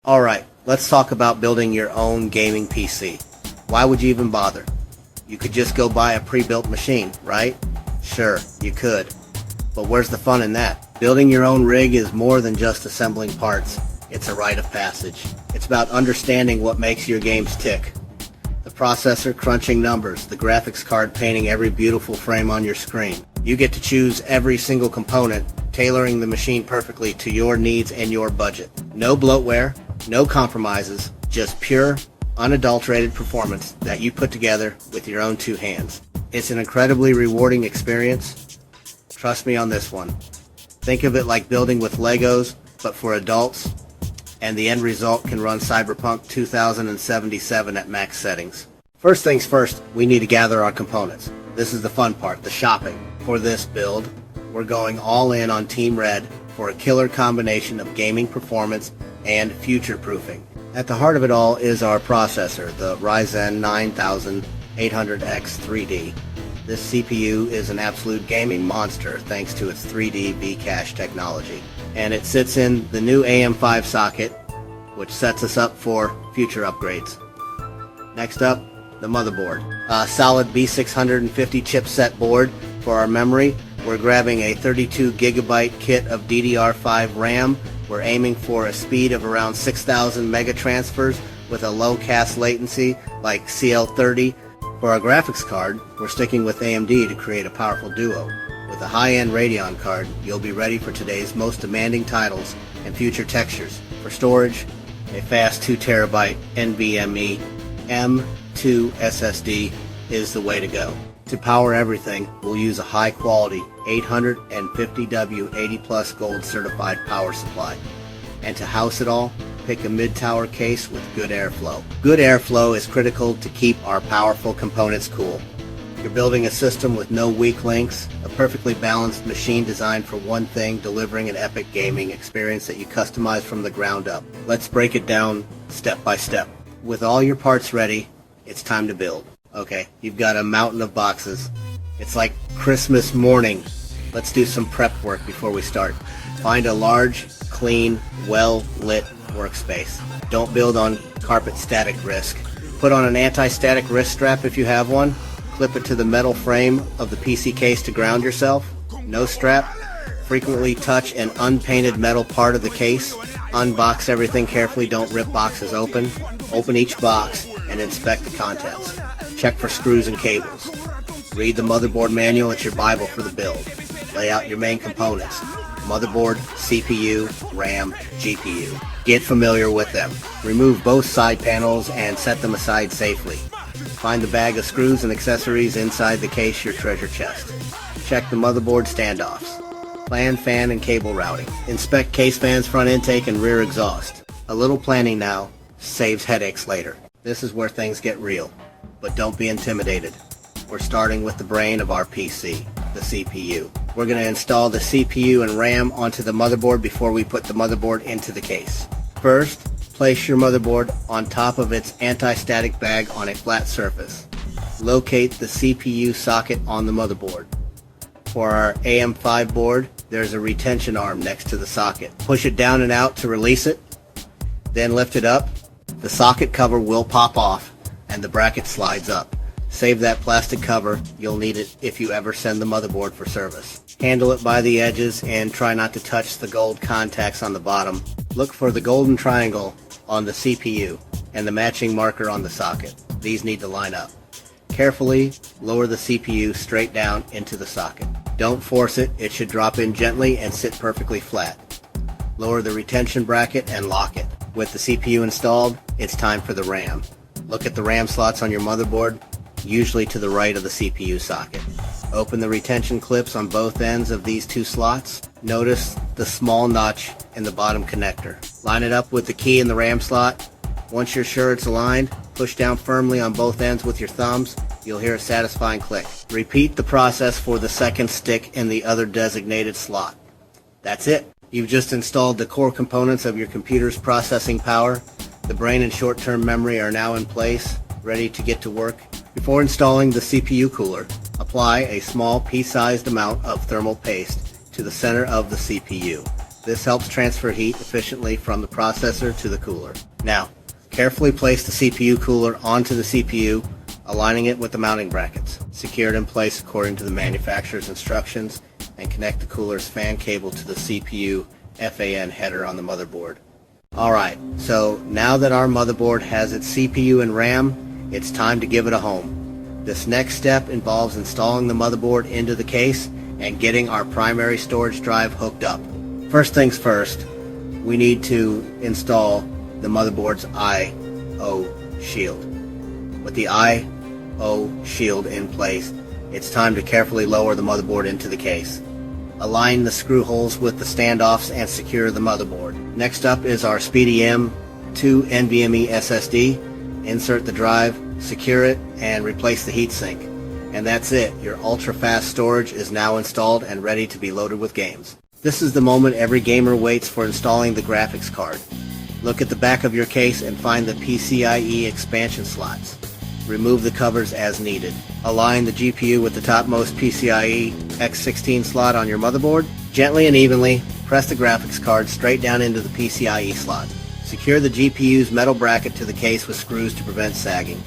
Alright, let's talk about building your own gaming PC. Why would you even bother? You could just go buy a pre-built machine, right? Sure, you could. But where's the fun in that? Building your own rig is more than just assembling parts. It's a rite of passage. It's about understanding what makes your games tick. The processor crunching numbers, the graphics card painting every beautiful frame on your screen. You get to choose every single component, tailoring the machine perfectly to your needs and your budget. No bloatware, no compromises, just pure, unadulterated performance that you put together with your own two hands. It's an incredibly rewarding experience. Trust me on this one. Think of it like building with Legos, but for adults, and the end result can run Cyberpunk 2077 at max settings. First things first, we need to gather our components. This is the fun part, the shopping. For this build, we're going all in on Team Red for a killer combination of gaming performance and future-proofing. At the heart of it all is our processor, the Ryzen 9800X 3D. This CPU is an absolute gaming monster thanks to its 3D V-Cache technology. And it sits in the new AM5 socket, which sets us up for future upgrades. Next up, the motherboard. A solid B650 chipset board for our memory. We're grabbing a 32GB kit of DDR5 RAM. We're aiming for a speed of around 6,000 megatransfers with a low CAS latency like CL30. For our graphics card, we're sticking with AMD to create a powerful duo. With a high-end Radeon card, you'll be ready for today's most demanding titles and future textures. For storage, a fast 2TB NVMe M2 SSD is the way to go. To power everything, we'll use a high-quality 850W 80+ Gold certified power supply. And to house it all, pick a mid-tower case with good airflow. Good airflow is critical to keep our powerful components cool. You're building a system with no weak links, a perfectly balanced machine designed for one thing, delivering an epic gaming experience that you customize from the ground up. Let's break it down step by step. With all your parts ready, it's time to build. Okay, you've got a mountain of boxes. It's like Christmas morning. Let's do some prep work before we start. Find a large, clean, well-lit workspace. Don't build on carpet static risk. Put on an anti-static wrist strap if you have one. Clip it to the metal frame of the PC case to ground yourself. No strap. Frequently touch an unpainted metal part of the case. Unbox everything carefully. Don't rip boxes open. Open each box and inspect the contents. Check for screws and cables. Read the motherboard manual. It's your Bible for the build. Lay out your main components. Motherboard, CPU, RAM, GPU. Get familiar with them. Remove both side panels and set them aside safely. Find the bag of screws and accessories inside the case, your treasure chest. Check the motherboard standoffs. Plan fan and cable routing. Inspect case fans, front intake, and rear exhaust. A little planning now saves headaches later. This is where things get real. But don't be intimidated. We're starting with the brain of our PC, the CPU. We're going to install the CPU and RAM onto the motherboard before we put the motherboard into the case. First, place your motherboard on top of its anti-static bag on a flat surface. Locate the CPU socket on the motherboard. For our AM5 board, there's a retention arm next to the socket. Push it down and out to release it, then lift it up. The socket cover will pop off and the bracket slides up. Save that plastic cover, you'll need it if you ever send the motherboard for service. Handle it by the edges and try not to touch the gold contacts on the bottom. Look for the golden triangle on the CPU and the matching marker on the socket. These need to line up. Carefully lower the CPU straight down into the socket. Don't force it, it should drop in gently and sit perfectly flat. Lower the retention bracket and lock it. With the CPU installed, it's time for the RAM. Look at the RAM slots on your motherboard, usually to the right of the CPU socket. Open the retention clips on both ends of these two slots. Notice the small notch in the bottom connector. Line it up with the key in the RAM slot. Once you're sure it's aligned, push down firmly on both ends with your thumbs. You'll hear a satisfying click. Repeat the process for the second stick in the other designated slot. That's it. You've just installed the core components of your computer's processing power. The brain and short-term memory are now in place, ready to get to work. Before installing the CPU cooler, apply a small pea-sized amount of thermal paste to the center of the CPU. This helps transfer heat efficiently from the processor to the cooler. Now, carefully place the CPU cooler onto the CPU, aligning it with the mounting brackets. Secure it in place according to the manufacturer's instructions, and connect the cooler's fan cable to the CPU FAN header on the motherboard. Alright, so now that our motherboard has its CPU and RAM, it's time to give it a home. This next step involves installing the motherboard into the case and getting our primary storage drive hooked up. First things first, we need to install the motherboard's I/O shield. With the I/O shield in place, it's time to carefully lower the motherboard into the case. Align the screw holes with the standoffs and secure the motherboard. Next up is our SpeedyM 2 NVMe SSD. Insert the drive, secure it, and replace the heatsink. And that's it. Your ultra-fast storage is now installed and ready to be loaded with games. This is the moment every gamer waits for installing the graphics card. Look at the back of your case and find the PCIe expansion slots. Remove the covers as needed. Align the GPU with the topmost PCIe X16 slot on your motherboard. Gently and evenly, press the graphics card straight down into the PCIe slot. Secure the GPU's metal bracket to the case with screws to prevent sagging.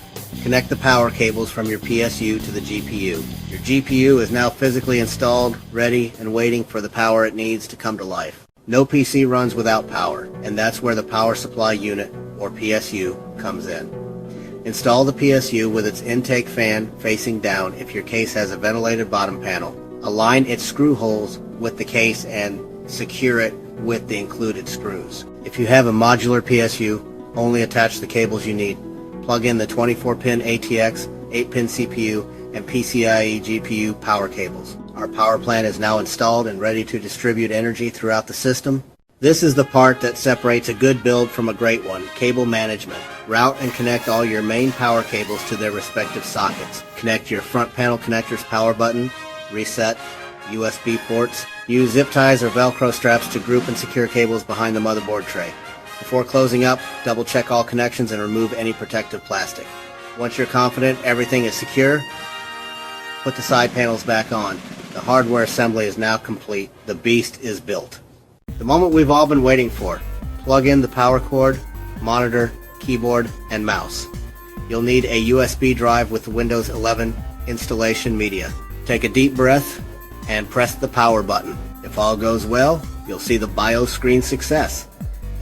Connect the power cables from your PSU to the GPU. Your GPU is now physically installed, ready, and waiting for the power it needs to come to life. No PC runs without power, and that's where the power supply unit, or PSU, comes in. Install the PSU with its intake fan facing down if your case has a ventilated bottom panel. Align its screw holes with the case and secure it with the included screws. If you have a modular PSU, only attach the cables you need. Plug in the 24-pin ATX, 8-pin CPU, and PCIe GPU power cables. Our power plant is now installed and ready to distribute energy throughout the system. This is the part that separates a good build from a great one, cable management. Route and connect all your main power cables to their respective sockets. Connect your front panel connector's power button, reset, USB ports. Use zip ties or Velcro straps to group and secure cables behind the motherboard tray. Before closing up, double check all connections and remove any protective plastic. Once you're confident everything is secure, put the side panels back on. The hardware assembly is now complete. The beast is built. The moment we've all been waiting for. Plug in the power cord, monitor, keyboard, and mouse. You'll need a USB drive with the Windows 11 installation media. Take a deep breath and press the power button. If all goes well, you'll see the BIOS screen success.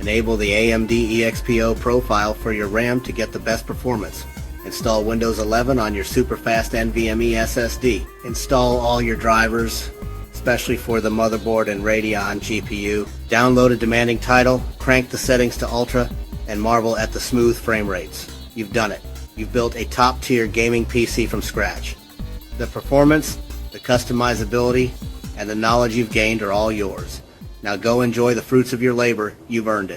Enable the AMD EXPO profile for your RAM to get the best performance. Install Windows 11 on your super fast NVMe SSD. Install all your drivers, especially for the motherboard and Radeon GPU. Download a demanding title, crank the settings to ultra, and marvel at the smooth frame rates. You've done it. You've built a top-tier gaming PC from scratch. The performance, the customizability, and the knowledge you've gained are all yours. Now go enjoy the fruits of your labor. You've earned it.